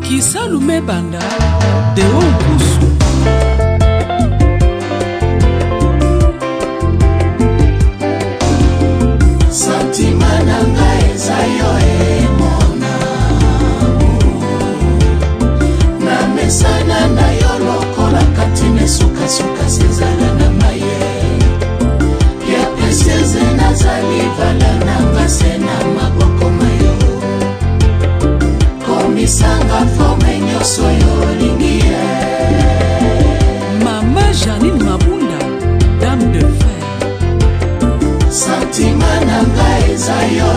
Kisalume banda de Ombusu. Santima nanga eza yo emona na mesana na yo lokola katine suka sezala na maye ya precieze nazali vala nanga sena maboko mayo komisanga forme nyonso yo lingie Mama Janine Mabunda, dame de fer. Santima nanga eza yo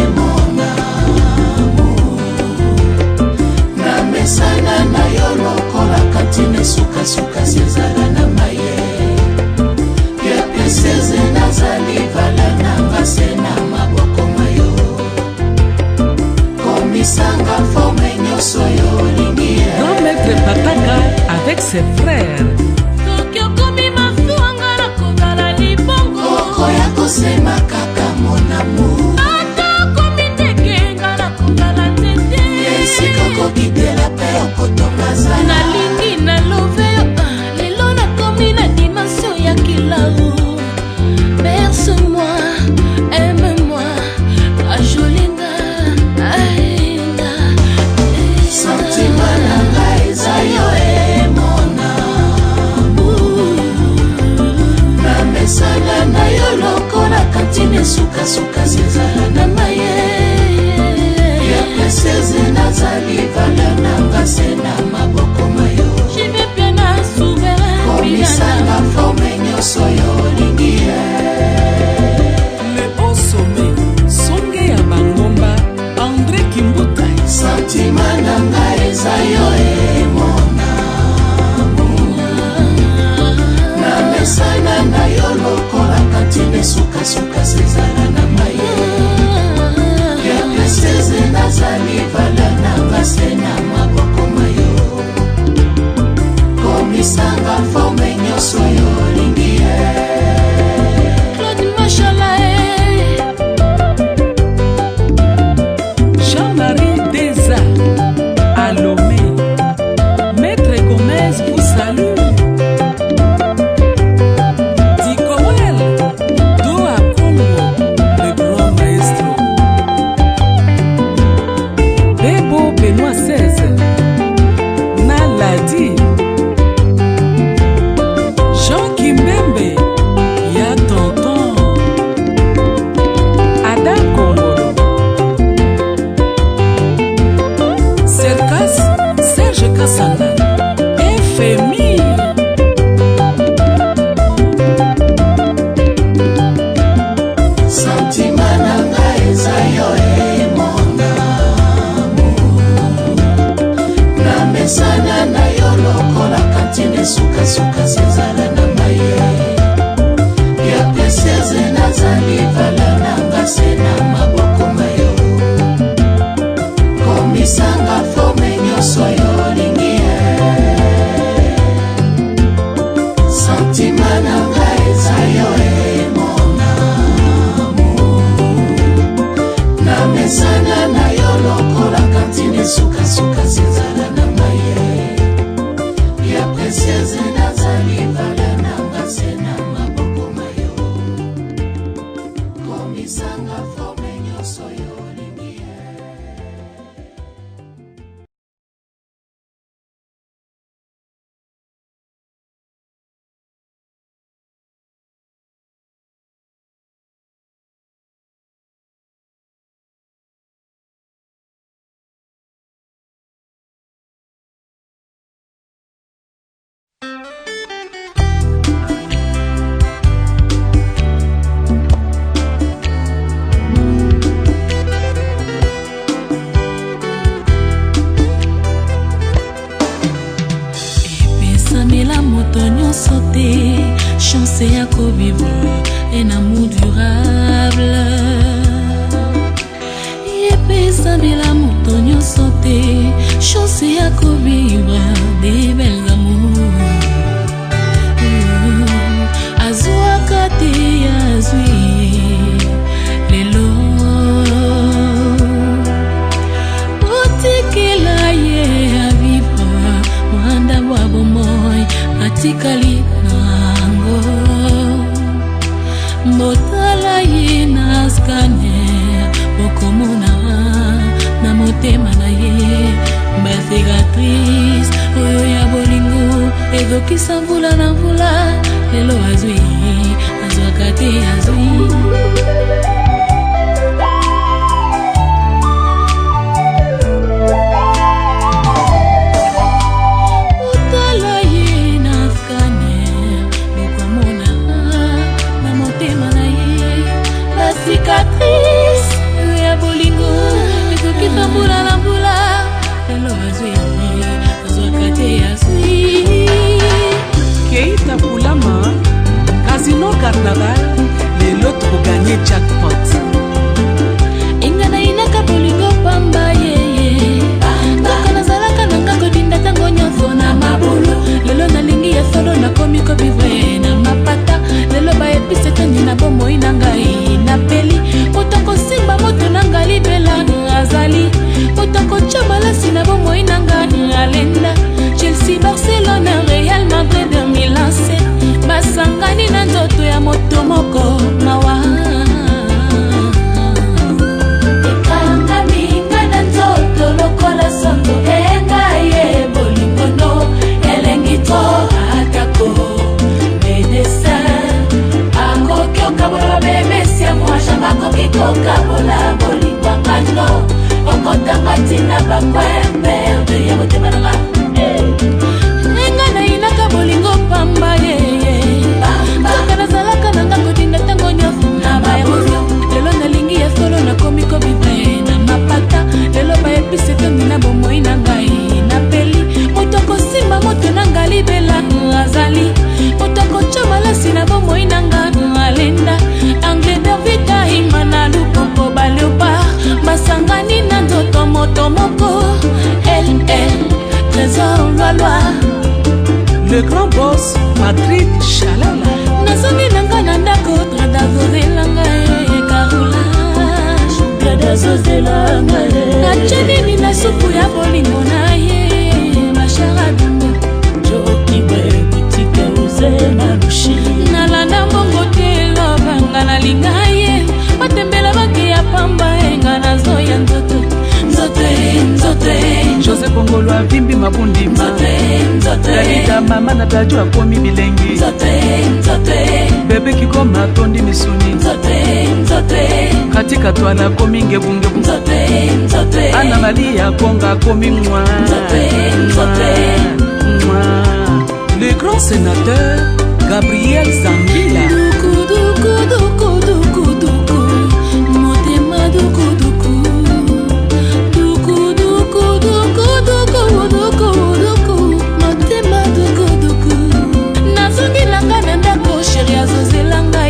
emona na mesana na yo lokola katine suka sezala na maye ya precieze nazali vala nanga sena maboko mayo komisanga forme nyonso yo lingie Grand maître Patanga avec ses frères. Okoya kosema kaka mon amour esika kokitela pe okotonga berce-moi, aime-moi, la jolinga, aïnga. Sentiment nanga eza yo mon amour. Na mesana na yo lokola kantine suka-suka zezala na maye. Ya preseze nazali vala nanga sena maboko mayo. Jibe pena souverain komisanga forme nyonso yo olingi Le haut sommet, songe ya bangomba, André Kimbuta. Sentiment nanga eza yo mon amour. Na mesana na yo lokola kantine suka-suka zezala na maye. Ya preseze nazali vala nanga sena maboko mayo. Komisanga forme nyonso yo olingi Claude Machala. Jean-Marie Deza, Alomé. Maître Gomez vous salue. Dikoel, Doa Congo, le grand maestro. Bebo Benoît XVI, Naladi. Jean Kimbembe, ya tonton. Ada Kongolo. Serkas, Serge Kassanga, FMI. Sentiment nanga eza yo mon amour. Na mesana na yo lokola kantine suka-suka zezala na maye. Ya preseze nazali vala nanga sena maboko mayo. Komisanga forme nyonso yo olingi Sentiment nanga eza yo mon amour. Na mesana na yo lokola kantine suka-suka zezala na maye. Ya preseze nazali vala nanga sena maboko mayo. Komisanga forme nyonso yo olingi epesamela moto nyonso te chance ya kovivre un amour durable. Epesamela moto nyonso te chance ya kovivre de belles amours. Azwaka te azwi lelo otikela ye avivre mwanda bwa bomoi atikali nango mbotala ye na scanner bokomona na motema na ye bacicatrice oyo ya bolingo ezokisa mvula na mvula lelo azwi azwaka te azwi. Cicatrice ya bolingo ezokita mbula na mbula lelo azwi azwaka te azwi. Keita Poulama, Casino Carnaval, les lots pour gagner jackpot. Ingana inaka bolingo pamba yeye kaka nazalaka nanga kodinda tango nyonso na mabulu lelo nalingi ya solo nakomi kovivre na mapata lelo baepise tangi na bomoi na ngai napeli kotoko simba moto na ngai libela azali kotoko chabalasi na bomoi na ngai alenda Chelsea, Barcelona, Real Madrid, Milan basangani na nzoto moko mawa ekanga minga na nzoto lokola sondo enga ye bolingono elengi to atako medesa akoki okabola bemesia mwasha makoki kokabola bolingwangano okotanga tina bakwembe ya motema nanga nenga na inaka bolingo pamba soka nazalaka nanga kodinda ntango nyonso na bayabolo lelo nalingi ya solo nakomi kobibre na mapata lelo baepise tondi na bomoi na ngai napeli moto kosimba moto nanga libela azali moto kocha malasi na bomoi na nga alenda angleder vita ima na lupompo baleopard basangani na nzoto moto moko trésor loi le grand boss Patrick Chalala nazongi nanga na ndako tradazozelanga carolage tradazozelanga nachanini na supu ya bolingo na ye masharadunga jokibe butike uze na lushi nalanda mbongo te lobanga nalinga ye matembela baki ya pamba enga nazoya nzoto Jose Kongolo avimbi mabundima Dalida mama na taju akomi bilengi Bebe kikoma tondi misuni Katika twala komi ngebungebu Ana Maria konga komi mwa Le grand sénateur Gabriel Zambila Motema nazongilanga na ndako sheri azozelanga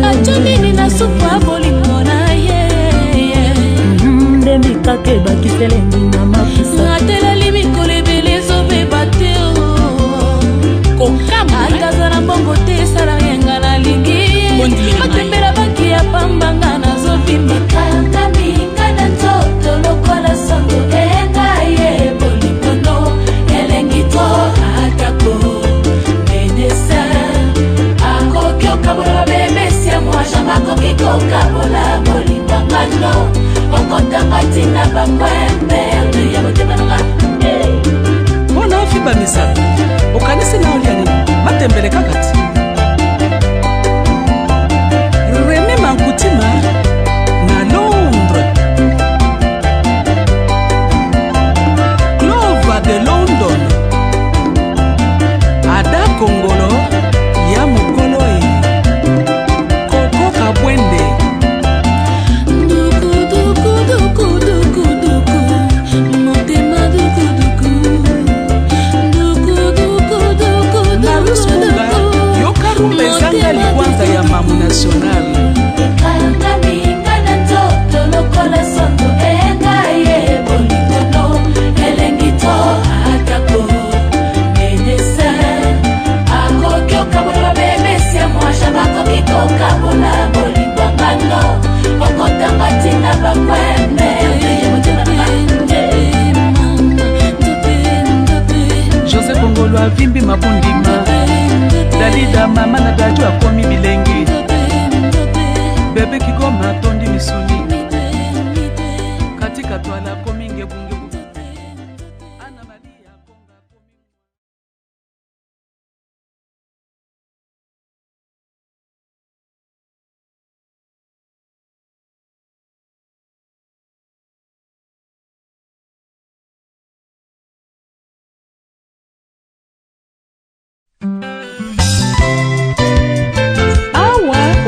atonini na supu ya bolingo na ye ndemikake bakiselengi na mapusa atelali mikolo ebele ezobeba te ataza na mbongo te esala yenga nalingi matembela baki ya pambanga nazovimba kangaminga na nzoto lokola sango enga ye bolingono elengi to atako medesa akoki okabola bemesia mwasha makoki kokabola bolingwangano okotanga tina bakwembe ya motema nanga mpona ofiba misato okanisi na oliani matembele kakati René Mankutima na Londres Clova de London Ada Kongolo ya mokolo Koko Kabwende Mbezanga likwanza ya mamu national ekanga minga na nzoto lokola sondo enga ye bolingono elengi to atako medesa akoki okabola bemesia mwasha bakoki kokabola bolingwangano okotanga tina bakwembe Jose Kongolo avimbi mabundima Dalida mama na taju akomi bilengi Bebe kikoma tondi misuni Katika twala komi ngebungebu Ana Maria konga komi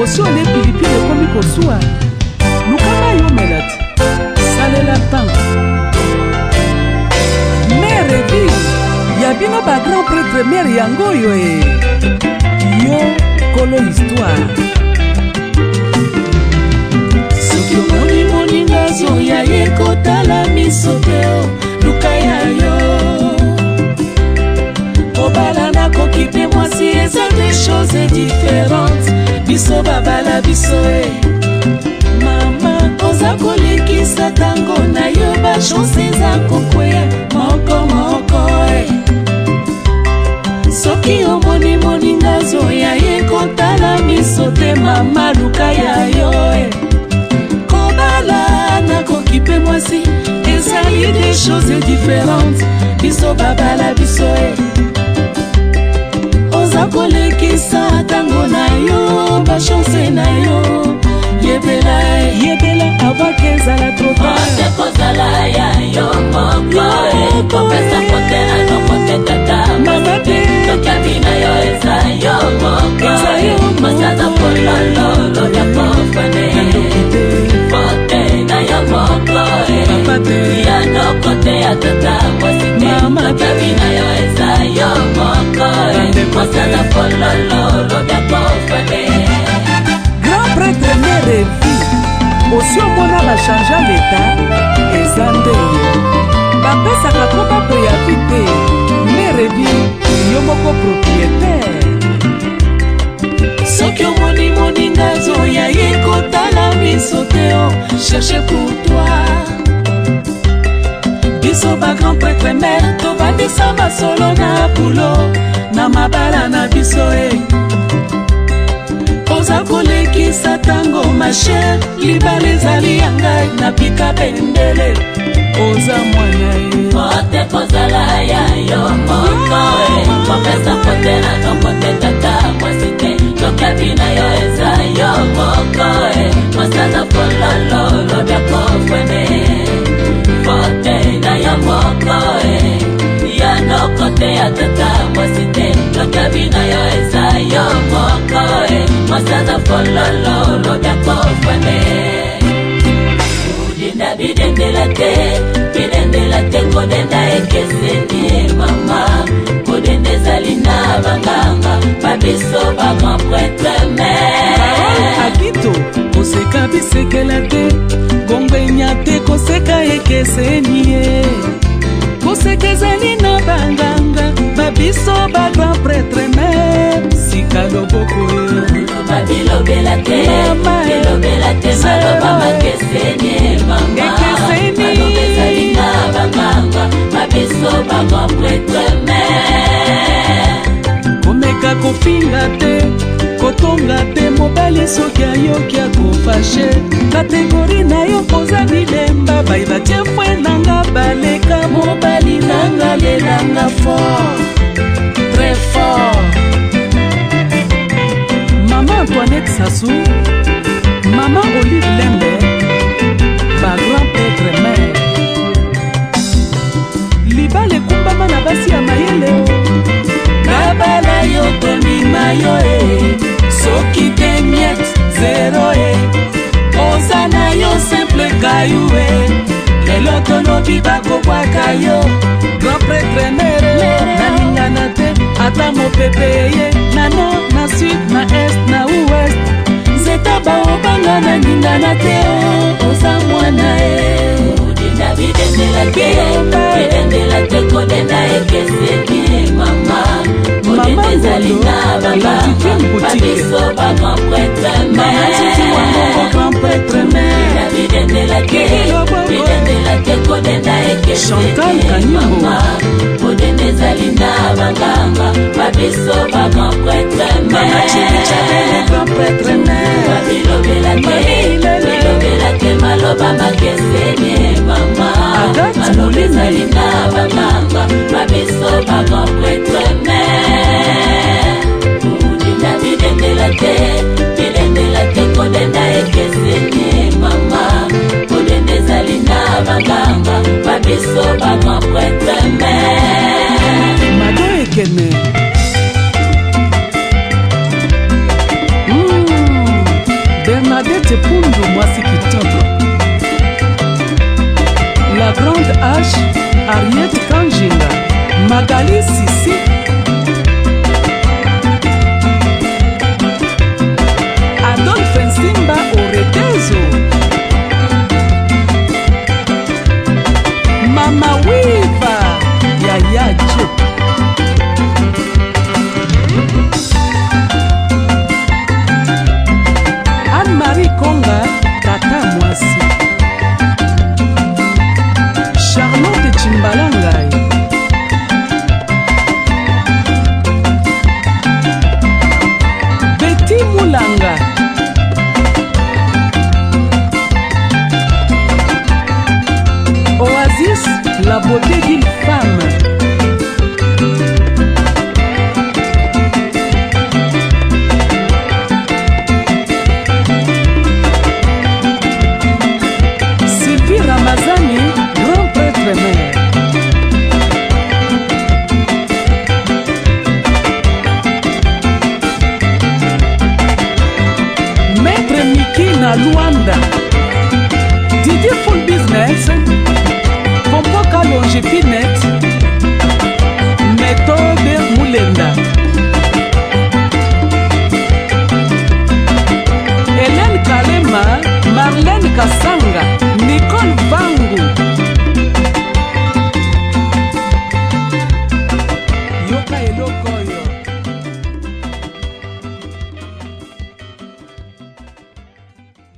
Osole pilipili komi kosua Lukama yo melati Salela tang Mere vi Yabino ba grand prêtre mere yango yo Yo kolo histoire soki omoni moninga zoya ye kotala miso teo lukaya yo kobala nakoki mpe mwasi eza des choses différentes biso babala biso mama oza kolekisa tango na yo bachance eza kokwea moko moko soki nazoya ye kotala miso te mama luka ya yo kobala nakoki mpe mwasi ezali des choses différentes biso babala biso oza kolekisa ntango na yo bachance na yo yebela avake ezala trote kozala ya yo moko kopesa kote na nokote tata mamabe tokabina yo eza yo moko masaza polololo ya kofane fote na yo moko ya nokote ya tata mwasite tokabina yo eza yo moko masaza polololo ya kofane. Grand prêtre Merevi osi omona bachangea leta eza nde bapesaka ko bapreavi te Merevi yo moko propriétaire soki omoni moninga zoya ye kotala miso te o cherche pour toi biso bagrand prêtre mer tobandisa masolo na bulo na mabala na biso oza kolekisa tango masher libala ezali ya ngai na pika bendele oza mwana ote kozala ya yo moko kopesa kote na nokote tata mwasite tokabina yo eza yo moko masaza polololo bya kofane fote na yo moko ya nokote ya tata mwasite tokabina yo eza yo moko masaza polololo bya kofane udinda bidendela te kodenda ekeseni mama kodende zalina banganga babiso bagrand prêtre mer akito koseka bisekela te gombenya te koseka ekeseni koseka ezali na banganga babiso bagrand prêtre mer sika loboko babilobela te maloba makeseni mama maloba ezali na banganga babiso bagrand prêtre mer komeka kofinga te kotonga te mobali soki ayoki akofashe kategori na yo koza bilemba bayebatie fwe nanga baleka mobali nanga lelanga fort très fort mama Antoinette Sassou mama Olive Lembe bagrand prêtre mer libala ekumbama na basi ya mayele nabala yo tomima yo soki te miet zero oza na yo simple kayu lelo tolobi bakobwaka yo grand prêtre mere nalingana te ata mopepe ye na nord na sud na est na ouest nzeta baobanga nalingana te oza mwana bidendela te kodenda ekeseni mama kodenda ezali na banganga babiso bagrand prêtre mer bidendela te kodenda ekeseni mama kodenda ezali na banganga babiso bagrand prêtre mer bilobela te maloba makeseni mama maloba ezali na banganga babiso bagrand prêtre mer bidendela te kodenda ekeseni mama kodenda ezali na banganga babiso bagrand prêtre mer mado ekene Bernadette Pundu mwasi kitoko la grande H Ariette Kanjinga Magali Sissi Adolphe Nsimba Oretezo Mama Wiva Yaya Jo Anne-Marie Konga Tata Mwasi Charlotte Chimbalangai luva